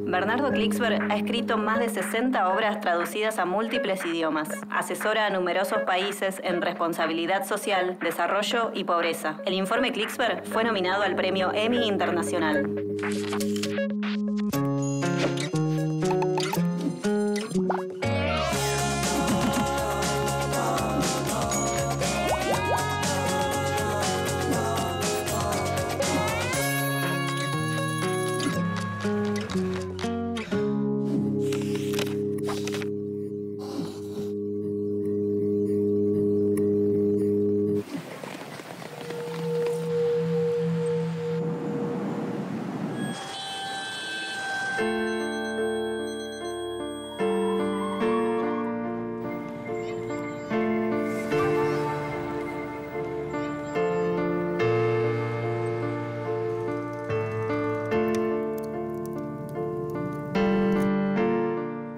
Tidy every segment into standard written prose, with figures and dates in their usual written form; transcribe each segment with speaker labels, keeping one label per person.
Speaker 1: Bernardo Klicksberg ha escrito más de 60 obras traducidas a múltiples idiomas. Asesora a numerosos países en responsabilidad social, desarrollo y pobreza. El informe Klicksberg fue nominado al premio Emmy Internacional.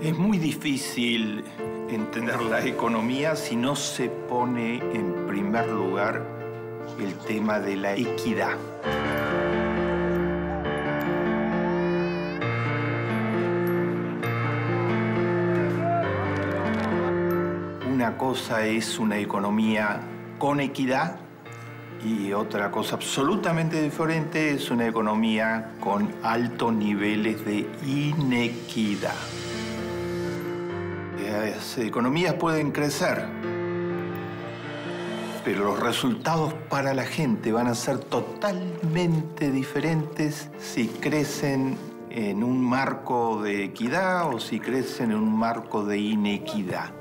Speaker 2: Es muy difícil entender la economía si no se pone en primer lugar el tema de la equidad. Una cosa es una economía con equidad y otra cosa absolutamente diferente es una economía con altos niveles de inequidad. Las economías pueden crecer, pero los resultados para la gente van a ser totalmente diferentes si crecen en un marco de equidad o si crecen en un marco de inequidad.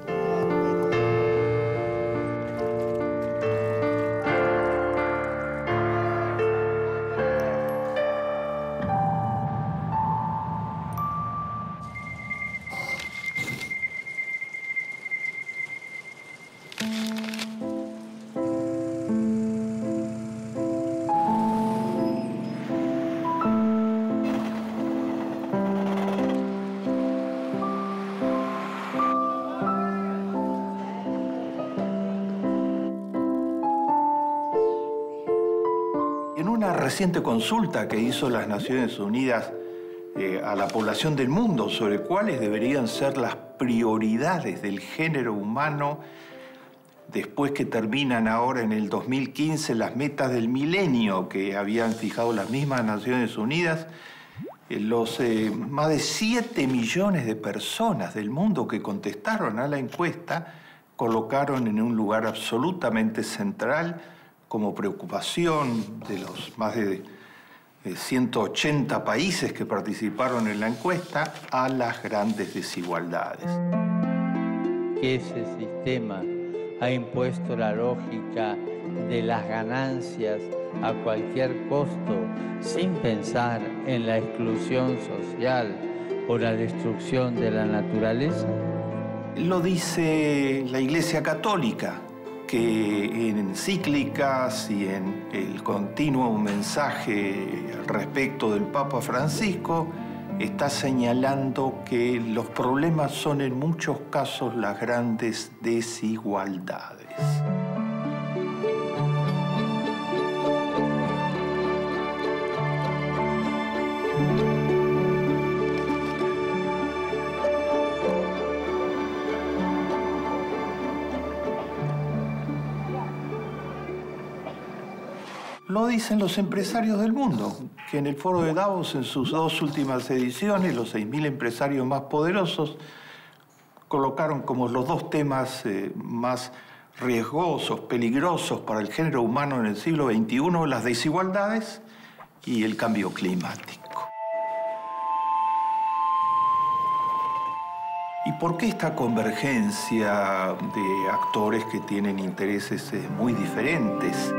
Speaker 2: En una reciente consulta que hizo las Naciones Unidas a la población del mundo sobre cuáles deberían ser las prioridades del género humano después que terminan ahora en el 2015 las metas del milenio que habían fijado las mismas Naciones Unidas, los más de 7 millones de personas del mundo que contestaron a la encuesta colocaron en un lugar absolutamente central como preocupación de los más de 180 países que participaron en la encuesta a las grandes desigualdades.
Speaker 3: Ese sistema ha impuesto la lógica de las ganancias a cualquier costo, sin pensar en la exclusión social o la destrucción de la naturaleza.
Speaker 2: Lo dice la Iglesia Católica, que en encíclicas y en el continuo mensaje respecto del Papa Francisco está señalando que los problemas son en muchos casos las grandes desigualdades. Lo dicen los empresarios del mundo, que en el Foro de Davos, en sus 2 últimas ediciones, los 6.000 empresarios más poderosos colocaron como los 2 temas más riesgosos, peligrosos para el género humano en el siglo XXI, las desigualdades y el cambio climático. ¿Y por qué esta convergencia de actores que tienen intereses muy diferentes?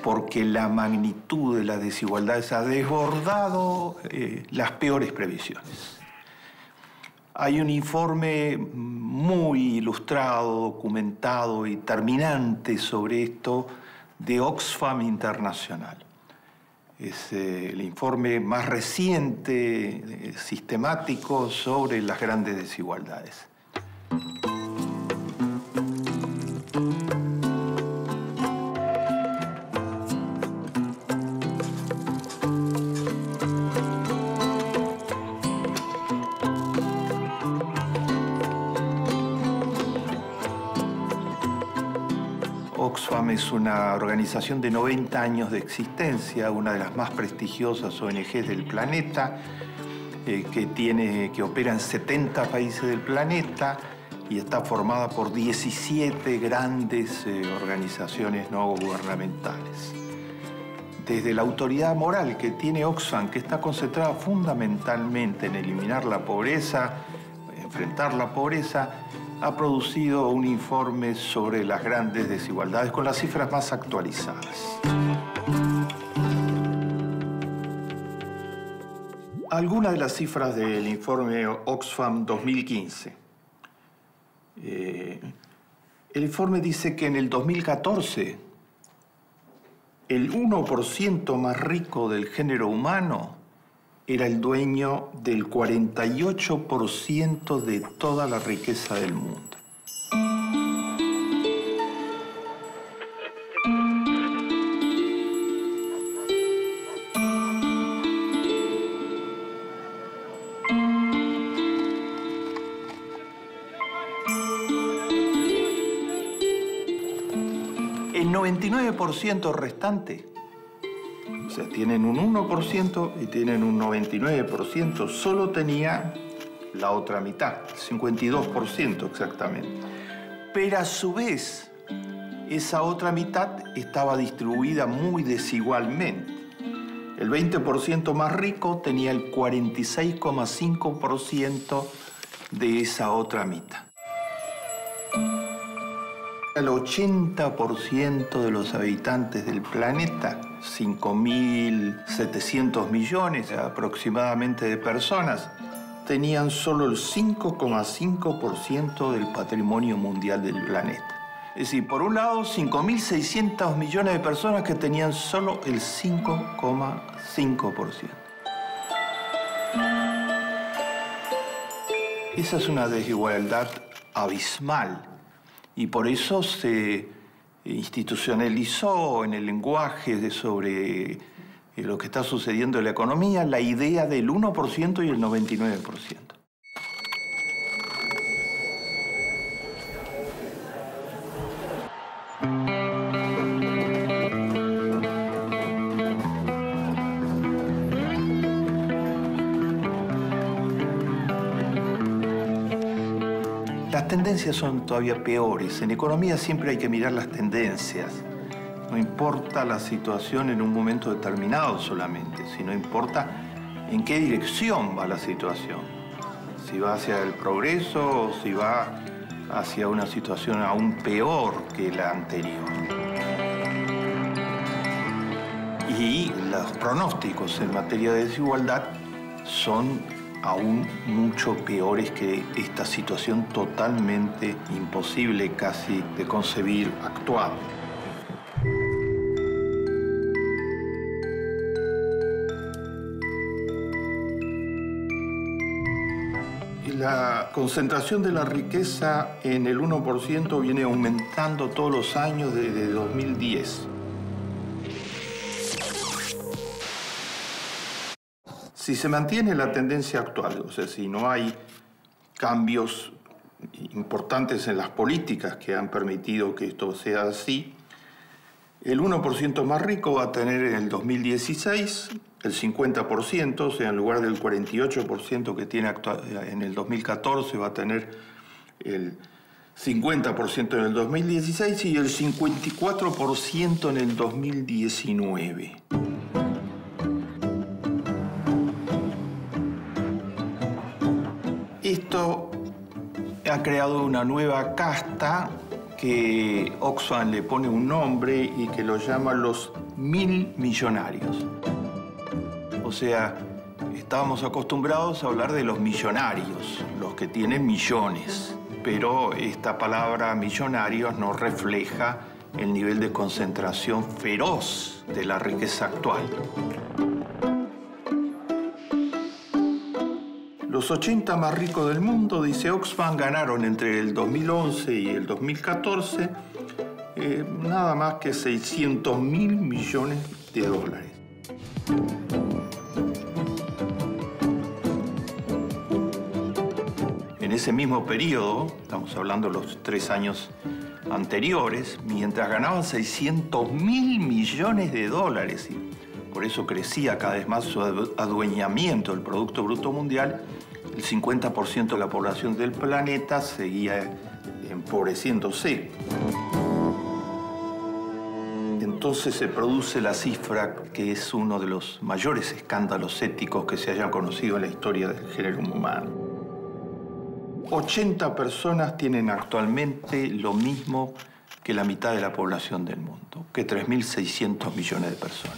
Speaker 2: Porque la magnitud de las desigualdades ha desbordado las peores previsiones. Hay un informe muy ilustrado, documentado y terminante sobre esto de Oxfam Internacional. Es el informe más reciente, sistemático, sobre las grandes desigualdades. Oxfam es una organización de 90 años de existencia, una de las más prestigiosas ONGs del planeta, que opera en 70 países del planeta y está formada por 17 grandes organizaciones no gubernamentales. Desde la autoridad moral que tiene Oxfam, que está concentrada fundamentalmente en eliminar la pobreza, enfrentar la pobreza, ha producido un informe sobre las grandes desigualdades con las cifras más actualizadas. Algunas de las cifras del informe Oxfam 2015. El informe dice que en el 2014 el 1% más rico del género humano era el dueño del 48% de toda la riqueza del mundo. El 99% restante, o sea, tienen un 1% y tienen un 99%, solo tenía la otra mitad, el 52% exactamente. Pero a su vez, esa otra mitad estaba distribuida muy desigualmente. El 20% más rico tenía el 46,5% de esa otra mitad. El 80% de los habitantes del planeta, 5.700 millones aproximadamente de personas, tenían solo el 5,5% del patrimonio mundial del planeta. Es decir, por un lado, 5.600 millones de personas que tenían solo el 5,5%. Esa es una desigualdad abismal. Y por eso se institucionalizó en el lenguaje sobre lo que está sucediendo en la economía la idea del 1% y el 99%. Las tendencias son todavía peores. En economía siempre hay que mirar las tendencias. No importa la situación en un momento determinado solamente, sino importa en qué dirección va la situación. Si va hacia el progreso o si va hacia una situación aún peor que la anterior. Y los pronósticos en materia de desigualdad son aún mucho peores que esta situación totalmente imposible casi de concebir actual. La concentración de la riqueza en el 1% viene aumentando todos los años desde 2010. Si se mantiene la tendencia actual, o sea, si no hay cambios importantes en las políticas que han permitido que esto sea así, el 1% más rico va a tener en el 2016 el 50%, o sea, en lugar del 48% que tiene en el 2014, va a tener el 50% en el 2016 y el 54% en el 2019. Esto ha creado una nueva casta que Oxfam le pone un nombre y que lo llama los 1000 millonarios. O sea, estábamos acostumbrados a hablar de los millonarios, los que tienen millones, pero esta palabra millonarios no refleja el nivel de concentración feroz de la riqueza actual. Los 80 más ricos del mundo, dice Oxfam, ganaron entre el 2011 y el 2014 nada más que 600.000 millones de dólares. En ese mismo periodo, estamos hablando de los 3 años anteriores, mientras ganaban 600.000 millones de dólares. Y por eso crecía cada vez más su adueñamiento del Producto Bruto Mundial. El 50% de la población del planeta seguía empobreciéndose. Entonces se produce la cifra que es uno de los mayores escándalos éticos que se hayan conocido en la historia del género humano. 80 personas tienen actualmente lo mismo que la mitad de la población del mundo, que 3.600 millones de personas.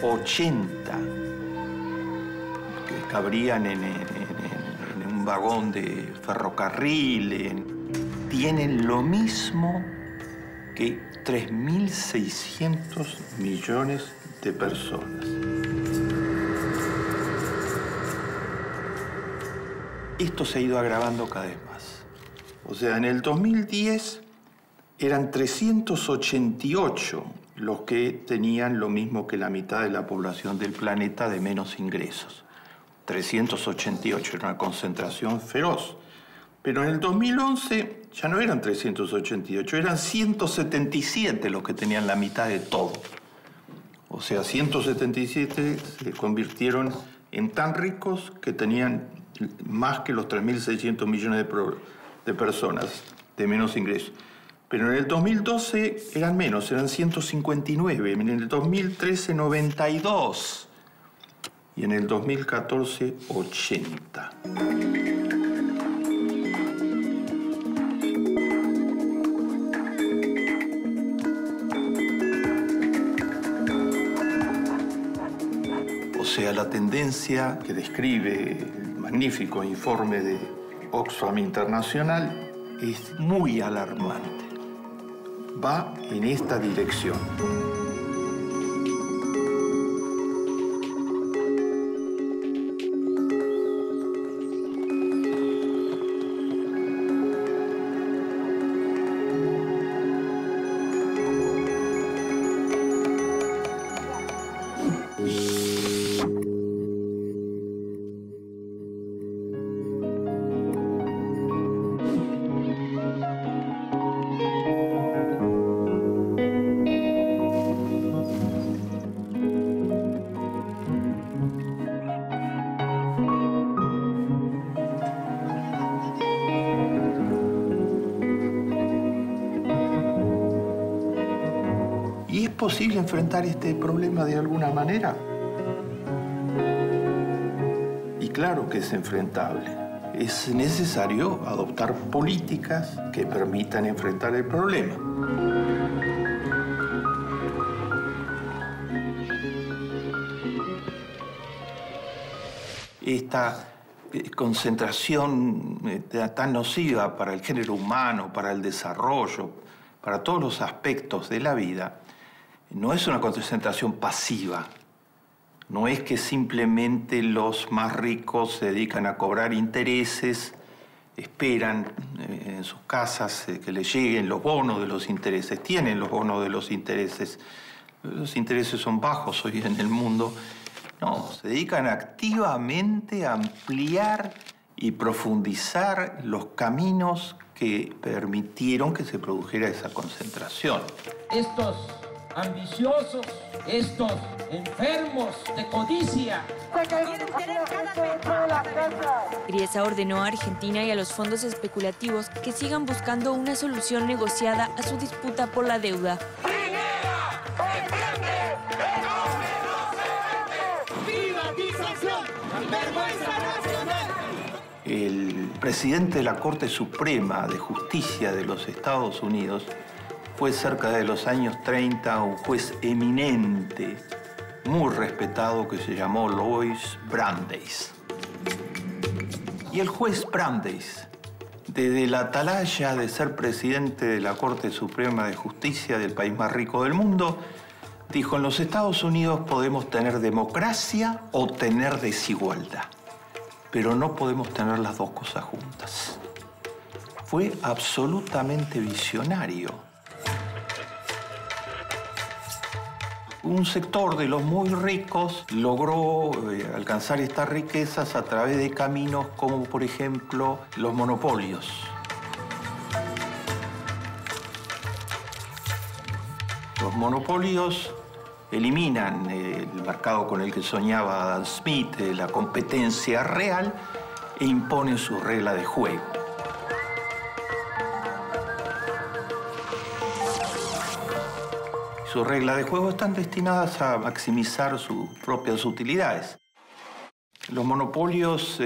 Speaker 2: ¡80! Que cabrían en un vagón de ferrocarril, tienen lo mismo que 3.600 millones de personas. Esto se ha ido agravando cada vez más. O sea, en el 2010 eran 388 los que tenían lo mismo que la mitad de la población del planeta de menos ingresos. 388, era una concentración feroz. Pero en el 2011 ya no eran 388, eran 177 los que tenían la mitad de todo. O sea, 177 se convirtieron en tan ricos que tenían más que los 3.600 millones de personas de menos ingresos. Pero en el 2012 eran menos, eran 159. En el 2013, 92. Y en el 2014, 80. O sea, la tendencia que describe el magnífico informe de Oxfam Internacional es muy alarmante. Va en esta dirección. ¿Es posible enfrentar este problema de alguna manera? Y claro que es enfrentable. Es necesario adoptar políticas que permitan enfrentar el problema. Esta concentración tan nociva para el género humano, para el desarrollo, para todos los aspectos de la vida, no es una concentración pasiva. No es que simplemente los más ricos se dedican a cobrar intereses, esperan en sus casas que les lleguen los bonos de los intereses. Tienen los bonos de los intereses. Los intereses son bajos hoy en el mundo. No, se dedican activamente a ampliar y profundizar los caminos que permitieron que se produjera esa concentración.
Speaker 4: Estos ambiciosos, estos enfermos de codicia.
Speaker 5: Griesa ordenó a Argentina y a los fondos especulativos que sigan buscando una solución negociada a su disputa por la deuda.
Speaker 2: El presidente de la Corte Suprema de Justicia de los Estados Unidos fue cerca de los años 30 un juez eminente, muy respetado, que se llamó Louis Brandeis. Y el juez Brandeis, desde la atalaya de ser presidente de la Corte Suprema de Justicia del país más rico del mundo, dijo: en los Estados Unidos podemos tener democracia o tener desigualdad, pero no podemos tener las dos cosas juntas. Fue absolutamente visionario. Un sector de los muy ricos logró alcanzar estas riquezas a través de caminos como, por ejemplo, los monopolios. Los monopolios eliminan el mercado con el que soñaba Adam Smith, la competencia real, e imponen su regla de juego. Sus reglas de juego están destinadas a maximizar sus propias utilidades. Los monopolios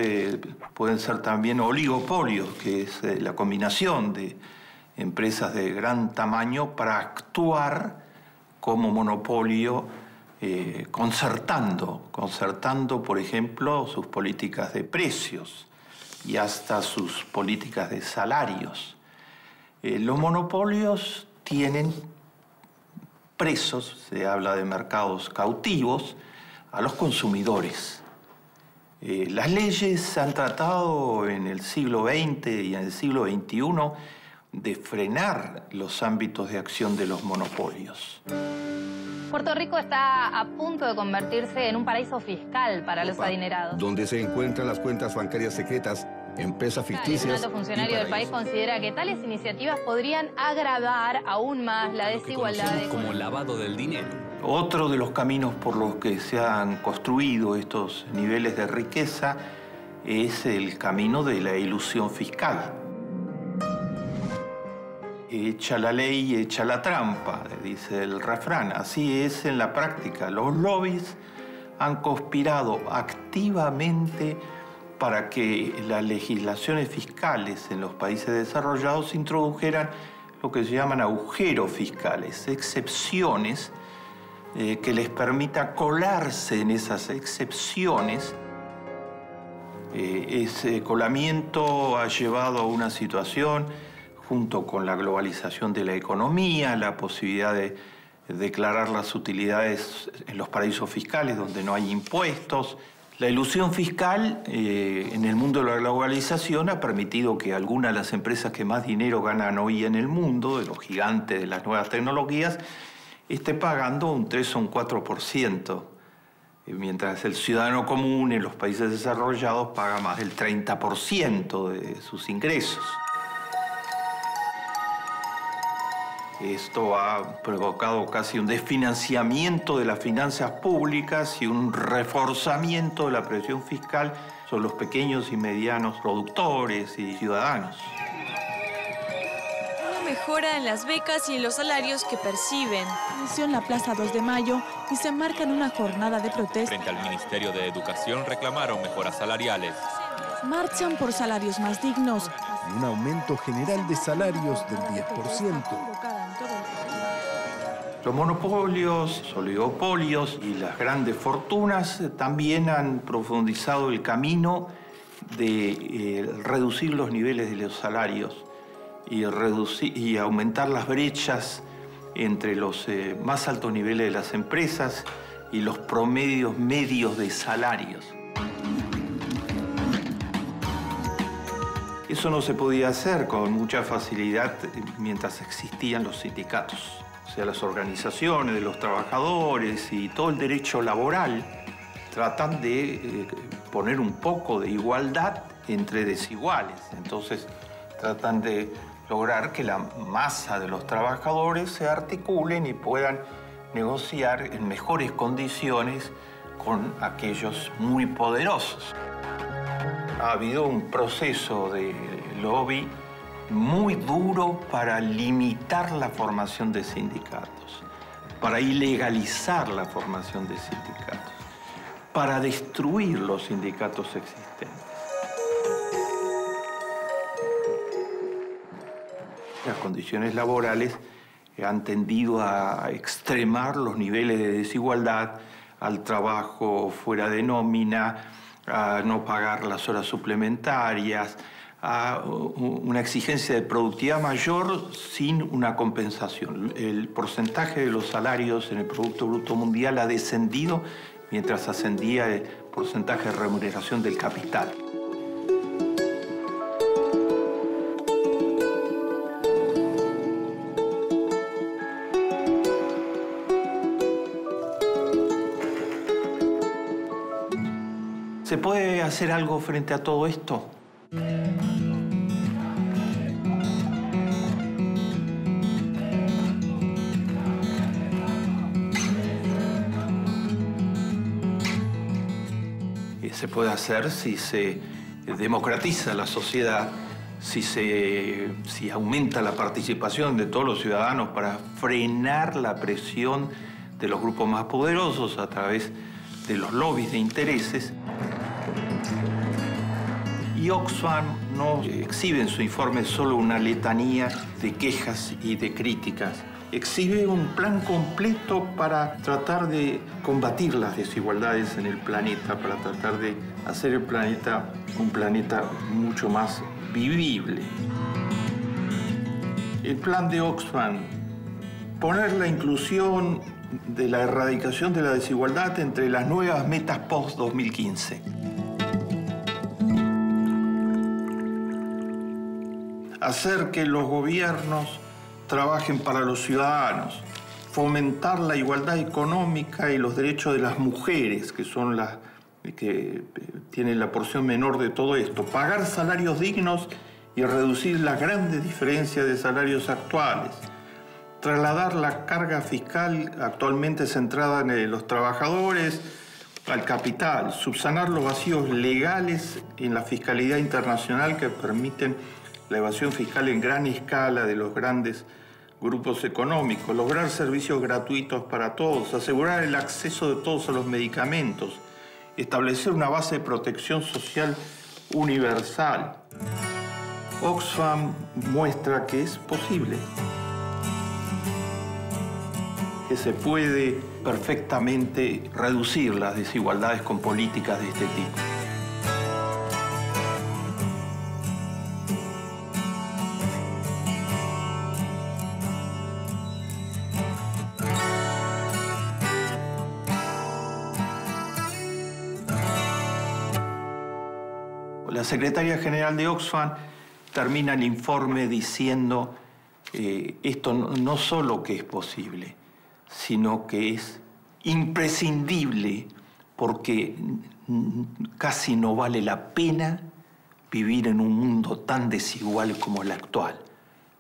Speaker 2: pueden ser también oligopolios, que es la combinación de empresas de gran tamaño para actuar como monopolio, concertando, por ejemplo, sus políticas de precios y hasta sus políticas de salarios. Los monopolios tienen presos, se habla de mercados cautivos, a los consumidores. Las leyes han tratado en el siglo XX y en el siglo XXI de frenar los ámbitos de acción de los monopolios.
Speaker 6: Puerto Rico está a punto de convertirse en un paraíso fiscal para los adinerados.
Speaker 7: Donde se encuentran las cuentas bancarias secretas, empresas ficticias.
Speaker 6: Un alto funcionario del país considera que tales iniciativas podrían agravar aún más la desigualdad.
Speaker 8: Como lavado del dinero.
Speaker 2: Otro de los caminos por los que se han construido estos niveles de riqueza es el camino de la ilusión fiscal. Echa la ley, echa la trampa, dice el refrán. Así es en la práctica. Los lobbies han conspirado activamente para que las legislaciones fiscales en los países desarrollados introdujeran lo que se llaman agujeros fiscales, excepciones que les permita colarse en esas excepciones. Ese colamiento ha llevado a una situación, junto con la globalización de la economía, la posibilidad de declarar las utilidades en los paraísos fiscales donde no hay impuestos. La ilusión fiscal en el mundo de la globalización ha permitido que algunas de las empresas que más dinero ganan hoy en el mundo, de los gigantes de las nuevas tecnologías, esté pagando un 3 o un 4%, mientras el ciudadano común en los países desarrollados paga más del 30% de sus ingresos. Esto ha provocado casi un desfinanciamiento de las finanzas públicas y un reforzamiento de la presión fiscal sobre los pequeños y medianos productores y ciudadanos.
Speaker 5: Una mejora en las becas y en los salarios que perciben.
Speaker 9: Inició en la Plaza 2 de Mayo y se enmarca en una jornada de protesta.
Speaker 8: Frente al Ministerio de Educación reclamaron mejoras salariales.
Speaker 9: Marchan por salarios más dignos.
Speaker 10: Y un aumento general de salarios del 10%.
Speaker 2: Los monopolios, los oligopolios y las grandes fortunas también han profundizado el camino de reducir los niveles de los salarios y aumentar las brechas entre los más altos niveles de las empresas y los promedios medios de salarios. Eso no se podía hacer con mucha facilidad mientras existían los sindicatos. O sea, las organizaciones de los trabajadores y todo el derecho laboral tratan de poner un poco de igualdad entre desiguales. Entonces, tratan de lograr que la masa de los trabajadores se articulen y puedan negociar en mejores condiciones con aquellos muy poderosos. Ha habido un proceso de lobby muy duro para limitar la formación de sindicatos, para ilegalizar la formación de sindicatos, para destruir los sindicatos existentes. Las condiciones laborales han tendido a extremar los niveles de desigualdad, al trabajo fuera de nómina, a no pagar las horas suplementarias, a una exigencia de productividad mayor sin una compensación. El porcentaje de los salarios en el Producto Bruto Mundial ha descendido mientras ascendía el porcentaje de remuneración del capital. ¿Se puede hacer algo frente a todo esto? Se puede hacer si se democratiza la sociedad, si aumenta la participación de todos los ciudadanos para frenar la presión de los grupos más poderosos a través de los lobbies de intereses. Y Oxfam no exhibe en su informe solo una letanía de quejas y de críticas. Exhibe un plan completo para tratar de combatir las desigualdades en el planeta, para tratar de hacer el planeta un planeta mucho más vivible. El plan de Oxfam, poner la inclusión de la erradicación de la desigualdad entre las nuevas metas post-2015. Hacer que los gobiernos trabajen para los ciudadanos, fomentar la igualdad económica y los derechos de las mujeres, que son las que tienen la porción menor de todo esto, pagar salarios dignos y reducir las grandes diferencias de salarios actuales, trasladar la carga fiscal actualmente centrada en los trabajadores al capital, subsanar los vacíos legales en la fiscalidad internacional que permiten la evasión fiscal en gran escala de los grandes grupos económicos, lograr servicios gratuitos para todos, asegurar el acceso de todos a los medicamentos, establecer una base de protección social universal. Oxfam muestra que es posible, que se puede perfectamente reducir las desigualdades con políticas de este tipo. La secretaria general de Oxfam termina el informe diciendo esto no solo que es posible, sino que es imprescindible porque casi no vale la pena vivir en un mundo tan desigual como el actual.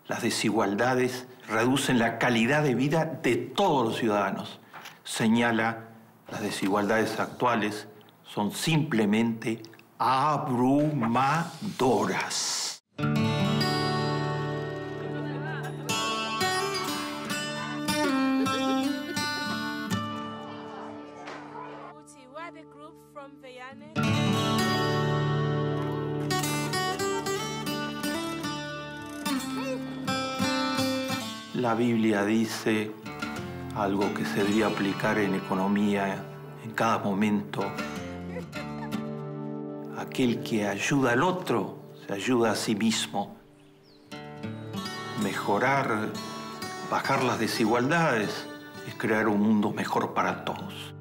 Speaker 2: Las desigualdades reducen la calidad de vida de todos los ciudadanos. Señala, las desigualdades actuales son simplemente abrumadoras. La Biblia dice algo que se debería aplicar en economía en cada momento. Aquel que ayuda al otro se ayuda a sí mismo. Mejorar, bajar las desigualdades es crear un mundo mejor para todos.